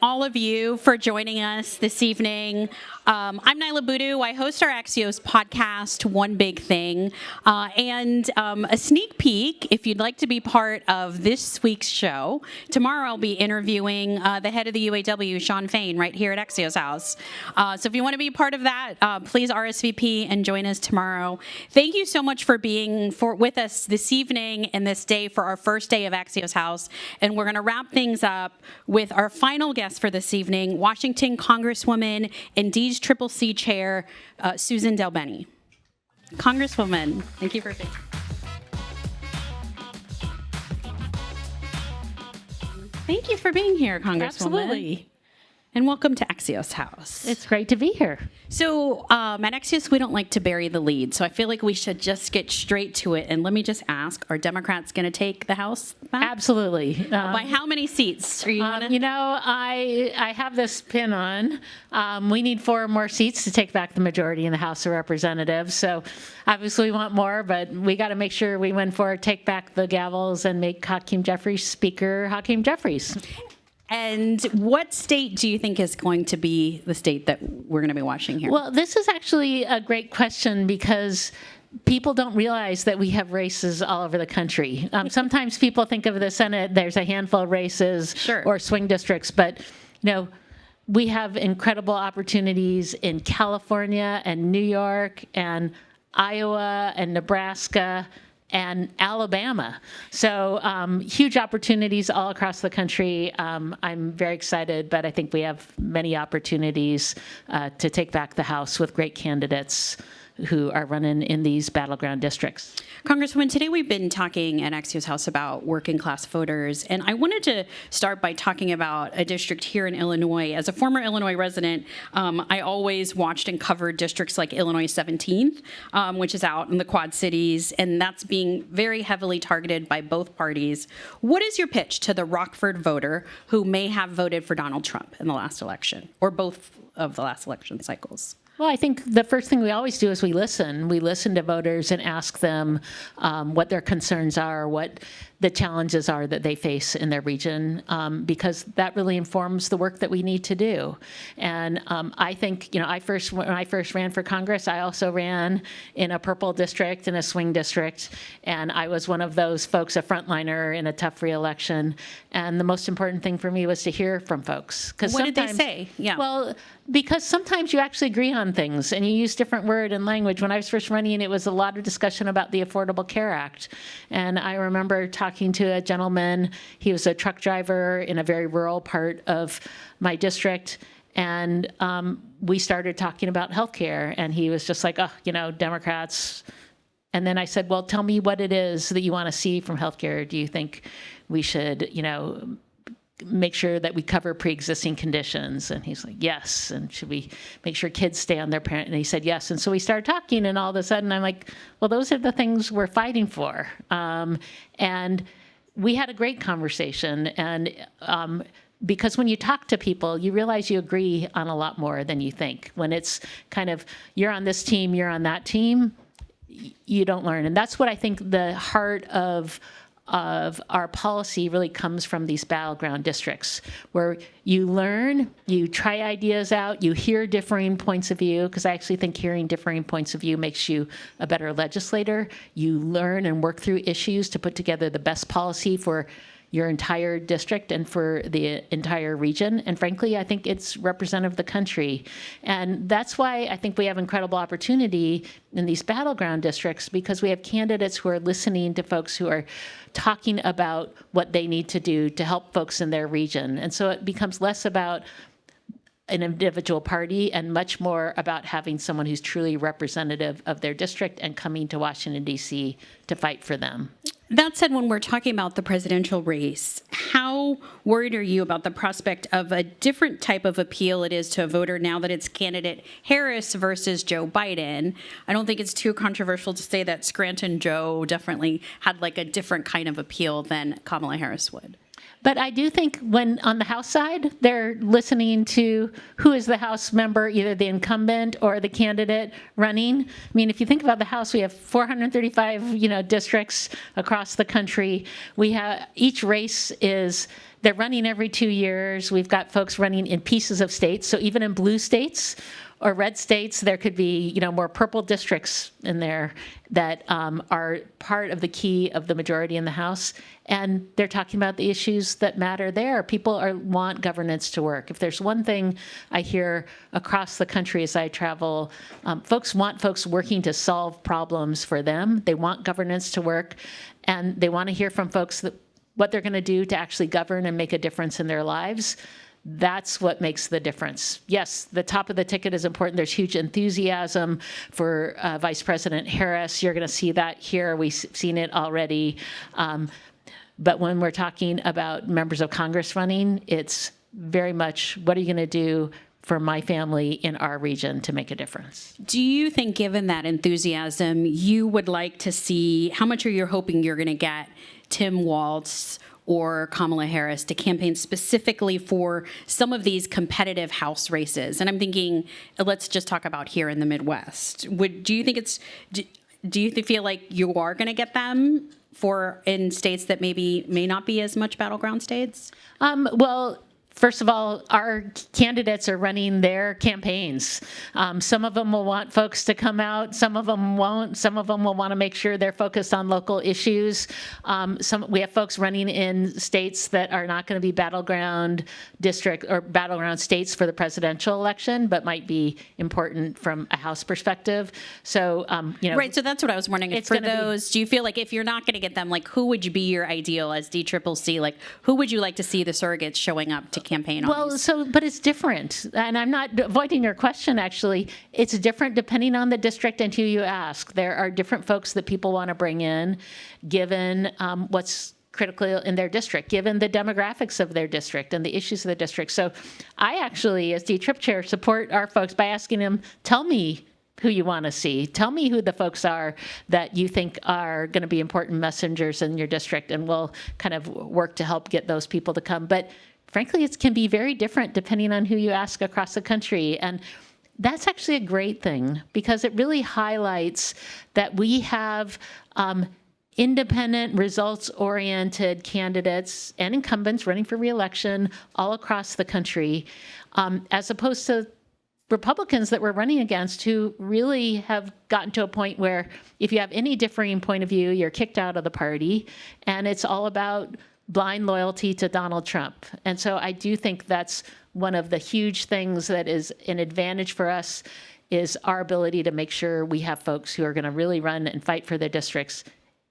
all of you for joining us this evening. I'm Niala Boodhoo. I host our Axios podcast, One Big Thing, and a sneak peek, if you'd like to be part of this week's show. Tomorrow I'll be interviewing the head of the UAW, Shawn Fain, right here at Axios House. So if you want to be part of that, please RSVP and join us tomorrow. Thank you so much for being with us this evening and this day for our first day of Axios House. And we're going to wrap things up with our final guest for this evening, Washington Congresswoman and Dee's CCC Chair, Suzan DelBene. Congresswoman, thank you for being here. Thank you for being here, Congresswoman. Absolutely. And welcome to Axios House. It's great to be here. So at Axios, we don't like to bury the lead, so I feel like we should just get straight to it. And let me just ask, are Democrats going to take the House back? Absolutely. By how many seats? Are you I have this pin on. We need 4 more seats to take back the majority in the House of Representatives. So obviously we want more, but we got to make sure we win for it, take back the gavels, and make Hakeem Jeffries Speaker Hakeem Jeffries. And what state do you think is going to be the state that we're going to be watching here? Well, this is actually a great question because people don't realize that we have races all over the country. Sometimes people think of the Senate, there's a handful of races or swing districts, but we have incredible opportunities in California and New York and Iowa and Nebraska and Alabama. So huge opportunities all across the country. I'm very excited, but I think we have many opportunities to take back the House with great candidates who are running in these battleground districts. Congresswoman, today we've been talking at Axios House about working class voters, and I wanted to start by talking about a district here in Illinois. As a former Illinois resident, I always watched and covered districts like Illinois 17th, which is out in the Quad Cities, and that's being very heavily targeted by both parties. What is your pitch to the Rockford voter who may have voted for Donald Trump in the last election, or both of the last election cycles? Well, I think the first thing we always do is we listen. We listen to voters and ask them what their concerns are, what the challenges are that they face in their region, because that really informs the work that we need to do. And I think, when I first ran for Congress, I also ran in a purple district, in a swing district, and I was one of those folks, a frontliner in a tough re-election. And the most important thing for me was to hear from folks. What did they say? Yeah. Well, because sometimes you actually agree on things and you use different word and language. When I was first running, it was a lot of discussion about the Affordable Care Act. And I remember talking to a gentleman, he was a truck driver in a very rural part of my district. And we started talking about healthcare, and he was just like, Democrats. And then I said, well, tell me what it is that you want to see from healthcare. Do you think we should, make sure that we cover pre-existing conditions? And he's like, yes. And should we make sure kids stay on their parent? And he said, yes. And so we started talking, and all of a sudden I'm like, well, those are the things we're fighting for. And we had a great conversation. And because when you talk to people, you realize you agree on a lot more than you think. When it's kind of, you're on this team, you're on that team, you don't learn. And that's what I think the heart of our policy really comes from these battleground districts, where you learn, you try ideas out, you hear differing points of view, because I actually think hearing differing points of view makes you a better legislator. You learn and work through issues to put together the best policy for your entire district and for the entire region. And frankly, I think it's representative of the country. And that's why I think we have incredible opportunity in these battleground districts, because we have candidates who are listening to folks who are talking about what they need to do to help folks in their region. And so it becomes less about an individual party and much more about having someone who's truly representative of their district and coming to Washington, D.C. to fight for them. That said, when we're talking about the presidential race, how worried are you about the prospect of a different type of appeal it is to a voter now that it's candidate Harris versus Joe Biden? I don't think it's too controversial to say that Scranton Joe definitely had like a different kind of appeal than Kamala Harris would. But I do think when on the House side, they're listening to who is the House member, either the incumbent or the candidate running. I mean, if you think about the House, we have 435, districts across the country. We have each race they're running every 2 years. We've got folks running in pieces of states. So even in blue states or red states, there could be, more purple districts in there that are part of the key of the majority in the House. And they're talking about the issues that matter there. People want governance to work. If there's one thing I hear across the country as I travel, folks want folks working to solve problems for them. They want governance to work, and they want to hear from folks what they're going to do to actually govern and make a difference in their lives. That's what makes the difference. Yes, the top of the ticket is important. There's huge enthusiasm for Vice President Harris. You're going to see that here. We've seen it already. But when we're talking about members of Congress running, it's very much, what are you going to do for my family in our region to make a difference? Do you think, given that enthusiasm, you would like to see, how much are you hoping you're going to get Tim Walz or Kamala Harris to campaign specifically for some of these competitive House races? And I'm thinking, let's just talk about here in the Midwest. Do you feel like you are going to get them in states that may not be as much battleground states? Well, first of all, our candidates are running their campaigns. Some of them will want folks to come out. Some of them won't. Some of them will want to make sure they're focused on local issues. We have folks running in states that are not going to be battleground district or battleground states for the presidential election, but might be important from a House perspective. So, Right, so that's what I was wondering. For those, do you feel like if you're not going to get them, like, who would be your ideal as DCCC? Like, who would you like to see the surrogates showing up to campaign on? Well, but it's different. And I'm not avoiding your question, actually. It's different depending on the district and who you ask. There are different folks that people want to bring in, given what's critical in their district, given the demographics of their district and the issues of the district. So I actually, as DTRIP chair, support our folks by asking them, tell me who you want to see. Tell me who the folks are that you think are going to be important messengers in your district, and we'll kind of work to help get those people to come. But frankly, it can be very different depending on who you ask across the country. And that's actually a great thing, because it really highlights that we have independent, results-oriented candidates and incumbents running for re-election all across the country, as opposed to Republicans that we're running against who really have gotten to a point where if you have any differing point of view, you're kicked out of the party, and it's all about blind loyalty to Donald Trump. And so I do think that's one of the huge things that is an advantage for us, is our ability to make sure we have folks who are going to really run and fight for their districts,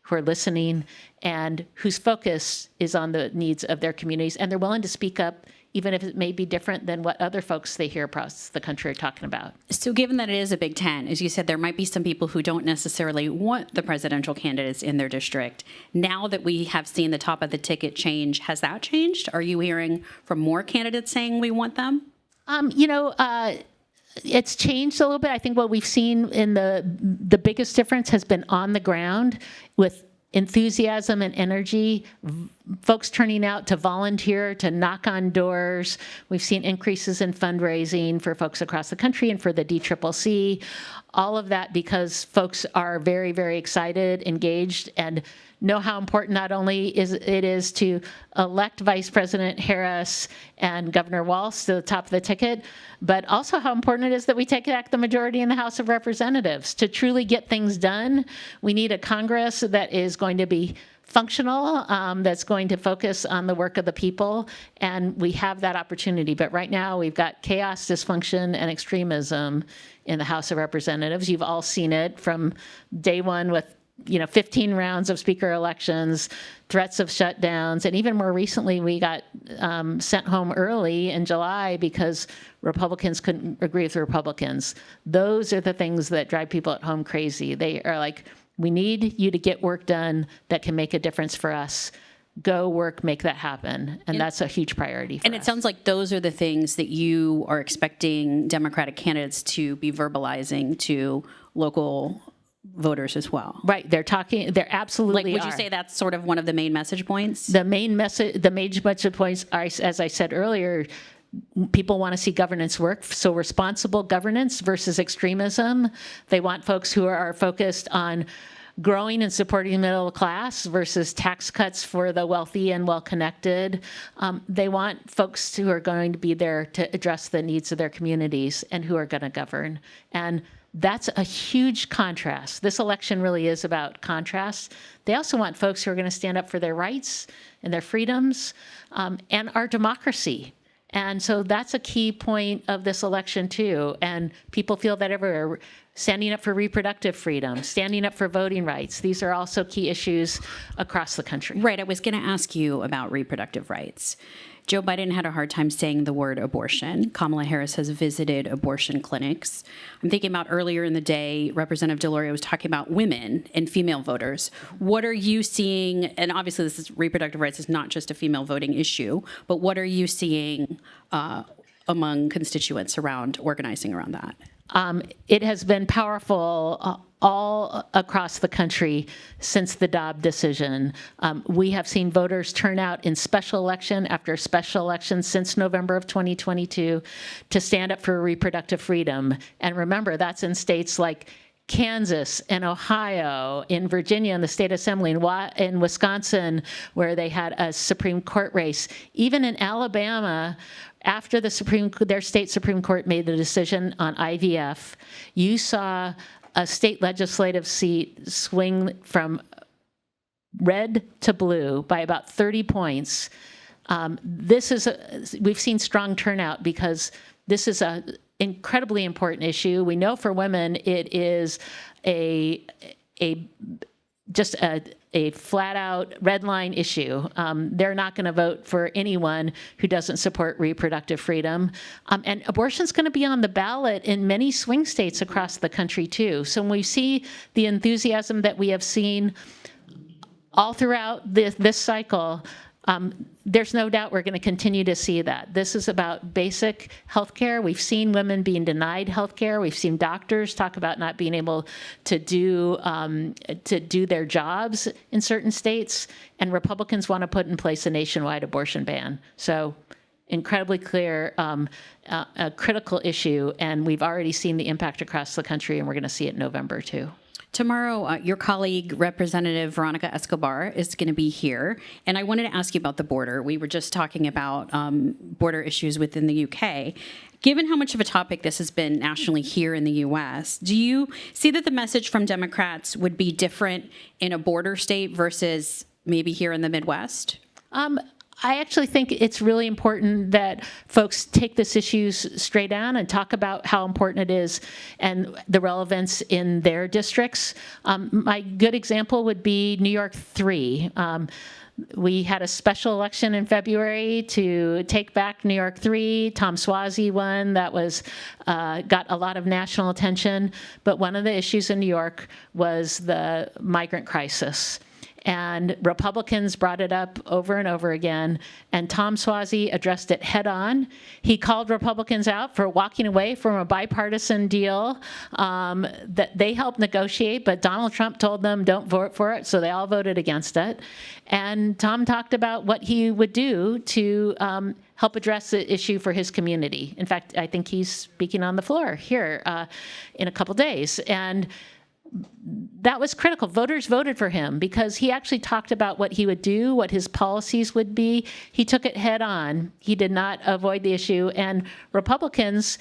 who are listening, and whose focus is on the needs of their communities, and they're willing to speak up even if it may be different than what other folks they hear across the country are talking about. So given that it is a Big Ten, as you said, there might be some people who don't necessarily want the presidential candidates in their district. Now that we have seen the top of the ticket change, has that changed? Are you hearing from more candidates saying we want them? It's changed a little bit. I think what we've seen in the biggest difference has been on the ground with enthusiasm and energy, folks turning out to volunteer, to knock on doors. We've seen increases in fundraising for folks across the country and for the DCCC. All of that because folks are very, very excited, engaged, and know how important not only it is to elect Vice President Harris and Governor Walz to the top of the ticket, but also how important it is that we take back the majority in the House of Representatives. To truly get things done, we need a Congress that is going to be functional, that's going to focus on the work of the people, and we have that opportunity. But right now, we've got chaos, dysfunction, and extremism in the House of Representatives. You've all seen it from day one with 15 rounds of speaker elections, threats of shutdowns, and even more recently, we got sent home early in July because Republicans couldn't agree with Republicans. Those are the things that drive people at home crazy. They are like, we need you to get work done that can make a difference for us. Go work, make that happen. And that's a huge priority for us. And it sounds like those are the things that you are expecting Democratic candidates to be verbalizing to local voters as well. Right. They're absolutely Would you say that's sort of one of the main message points? The main message points are, as I said earlier, people want to see governance work. So responsible governance versus extremism. They want folks who are focused on growing and supporting the middle class versus tax cuts for the wealthy and well-connected. They want folks who are going to be there to address the needs of their communities and who are going to govern. And that's a huge contrast. This election really is about contrast. They also want folks who are going to stand up for their rights and their freedoms and our democracy. And so that's a key point of this election, too. And people feel that everywhere. Standing up for reproductive freedom, standing up for voting rights. These are also key issues across the country. Right. I was going to ask you about reproductive rights. Joe Biden had a hard time saying the word abortion. Kamala Harris has visited abortion clinics. I'm thinking about earlier in the day, Representative DeLoria was talking about women and female voters. What are you seeing? And obviously, reproductive rights is not just a female voting issue, but what are you seeing among constituents around organizing around that? It has been powerful all across the country since the Dobbs decision. We have seen voters turn out in special election after special election since November of 2022 to stand up for reproductive freedom. And remember, that's in states like Kansas and Ohio, in Virginia in the state assembly, in Wisconsin, where they had a Supreme Court race, even in Alabama. After their state Supreme Court made the decision on IVF, you saw a state legislative seat swing from red to blue by about 30 points. We've seen strong turnout because this is an incredibly important issue. We know for women it is just a flat-out red line issue. They're not going to vote for anyone who doesn't support reproductive freedom. And abortion's going to be on the ballot in many swing states across the country, too. So when we see the enthusiasm that we have seen all throughout this cycle, there's no doubt we're going to continue to see that. This is about basic health care. We've seen women being denied health care. We've seen doctors talk about not being able to do their jobs in certain states, and Republicans want to put in place a nationwide abortion ban. So incredibly clear, a critical issue, and we've already seen the impact across the country, and we're going to see it in November, too. Tomorrow, your colleague, Representative Veronica Escobar, is going to be here. And I wanted to ask you about the border. We were just talking about border issues within the UK. Given how much of a topic this has been nationally here in the U.S., do you see that the message from Democrats would be different in a border state versus maybe here in the Midwest? I actually think it's really important that folks take this issue straight on and talk about how important it is and the relevance in their districts. My good example would be New York 3. We had a special election in February to take back New York 3. Tom Suozzi won. That was got a lot of national attention. But one of the issues in New York was the migrant crisis. And Republicans brought it up over and over again, and Tom Suozzi addressed it head on. He called Republicans out for walking away from a bipartisan deal that they helped negotiate, but Donald Trump told them don't vote for it, so they all voted against it. And Tom talked about what he would do to help address the issue for his community. In fact, I think he's speaking on the floor here in a couple days. And that was critical. Voters voted for him because he actually talked about what he would do, what his policies would be. He took it head on. He did not avoid the issue. And Republicans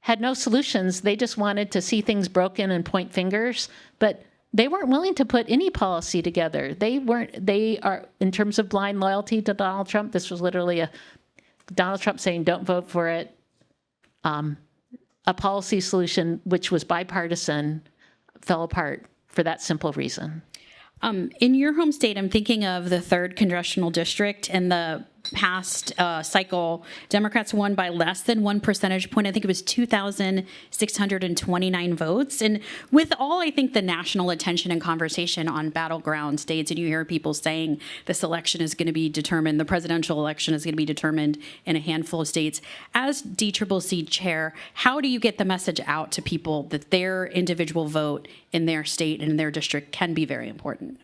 had no solutions. They just wanted to see things broken and point fingers. But they weren't willing to put any policy together. They are, in terms of blind loyalty to Donald Trump, this was literally Donald Trump saying, don't vote for it. A policy solution, which was bipartisan, fell apart for that simple reason. In your home state, I'm thinking of the 3rd Congressional District and the past cycle, Democrats won by less than 1 percentage point. I think it was 2,629 votes. And with all, I think, the national attention and conversation on battleground states, and you hear people saying this election is going to be determined, the presidential election is going to be determined in a handful of states. As DCCC chair, how do you get the message out to people that their individual vote in their state and in their district can be very important?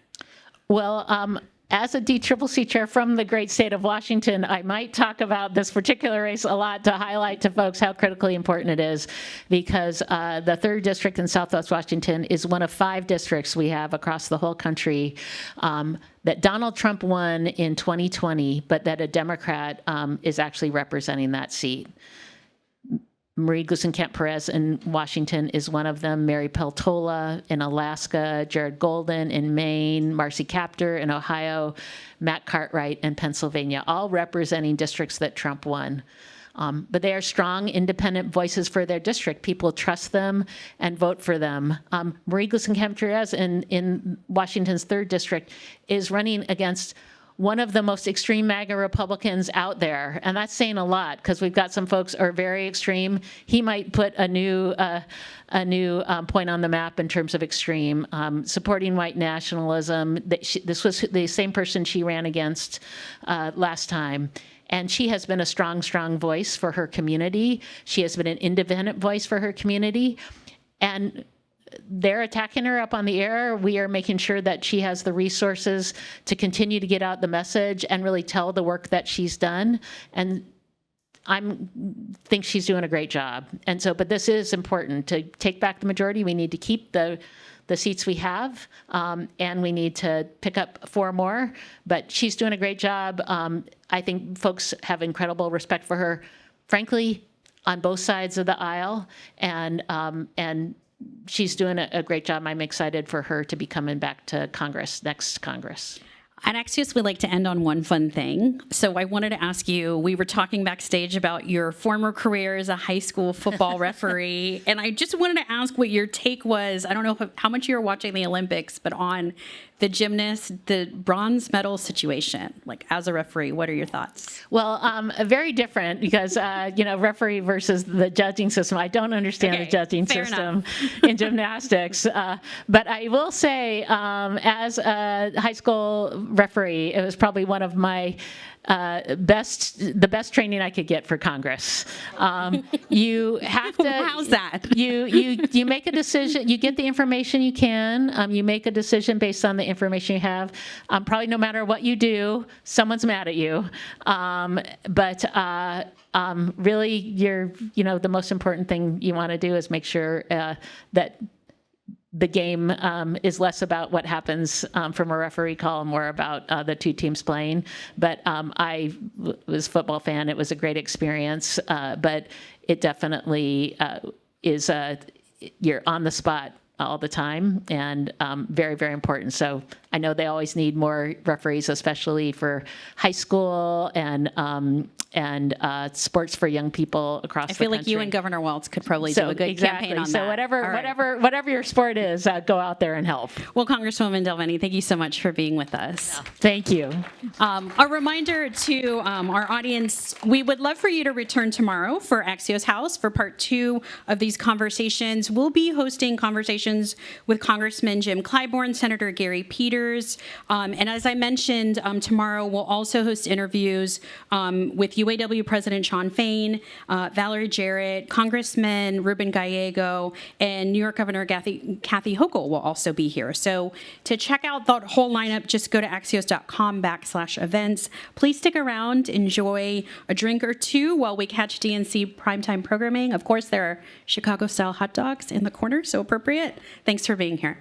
Well, as a DCCC chair from the great state of Washington, I might talk about this particular race a lot to highlight to folks how critically important it is, because the 3rd District in Southwest Washington is one of 5 districts we have across the whole country that Donald Trump won in 2020, but that a Democrat is actually representing that seat. Marie Gluesenkamp-Perez in Washington is one of them. Mary Peltola in Alaska, Jared Golden in Maine, Marcy Kaptur in Ohio, Matt Cartwright in Pennsylvania, all representing districts that Trump won. But they are strong, independent voices for their district. People trust them and vote for them. Marie Gluesenkamp-Perez in Washington's 3rd District is running against one of the most extreme MAGA Republicans out there. And that's saying a lot, because we've got some folks who are very extreme. He might put a new point on the map in terms of extreme, supporting white nationalism. This was the same person she ran against last time. And she has been a strong, strong voice for her community. She has been an independent voice for her community. And they're attacking her up on the air. We are making sure that she has the resources to continue to get out the message and really tell the work that she's done. And I think she's doing a great job. And so, but this is important to take back the majority. We need to keep the seats we have, and we need to pick up 4 more. But she's doing a great job. I think folks have incredible respect for her, frankly, on both sides of the aisle. And she's doing a great job. I'm excited for her to be coming back to Congress, next Congress. At Axios, we like to end on one fun thing. So I wanted to ask you, we were talking backstage about your former career as a high school football referee, and I just wanted to ask what your take was. I don't know how much you were watching the Olympics, but on the gymnast, the bronze medal situation, like as a referee, what are your thoughts? Well, very different because, referee versus the judging system. I don't understand the judging system in gymnastics. But I will say, as a high school referee, it was probably one of my the best training I could get for Congress. You have to. How's that? You make a decision. You get the information you can. You make a decision based on the information you have. Probably no matter what you do, someone's mad at you. But really, the most important thing you want to do is make sure that the game is less about what happens from a referee call and more about the 2 teams playing. But I was a football fan. It was a great experience. But it definitely is you're on the spot all the time, and very, very important. So I know they always need more referees, especially for high school and sports for young people across the country. I feel like you and Governor Walz could probably do a good campaign on that. So whatever your sport is, go out there and help. Well, Congresswoman DelBene, thank you so much for being with us. Thank you. A reminder to our audience, we would love for you to return tomorrow for Axios House for part 2 of these conversations. We'll be hosting conversations with Congressman Jim Clyburn, Senator Gary Peters, and as I mentioned, tomorrow we'll also host interviews with UAW President Shawn Fain, Valerie Jarrett, Congressman Ruben Gallego, and New York Governor Kathy Hochul will also be here. So to check out the whole lineup, just go to axios.com/events. Please stick around, enjoy a drink or 2 while we catch DNC primetime programming. Of course, there are Chicago-style hot dogs in the corner, so appropriate. Thanks for being here.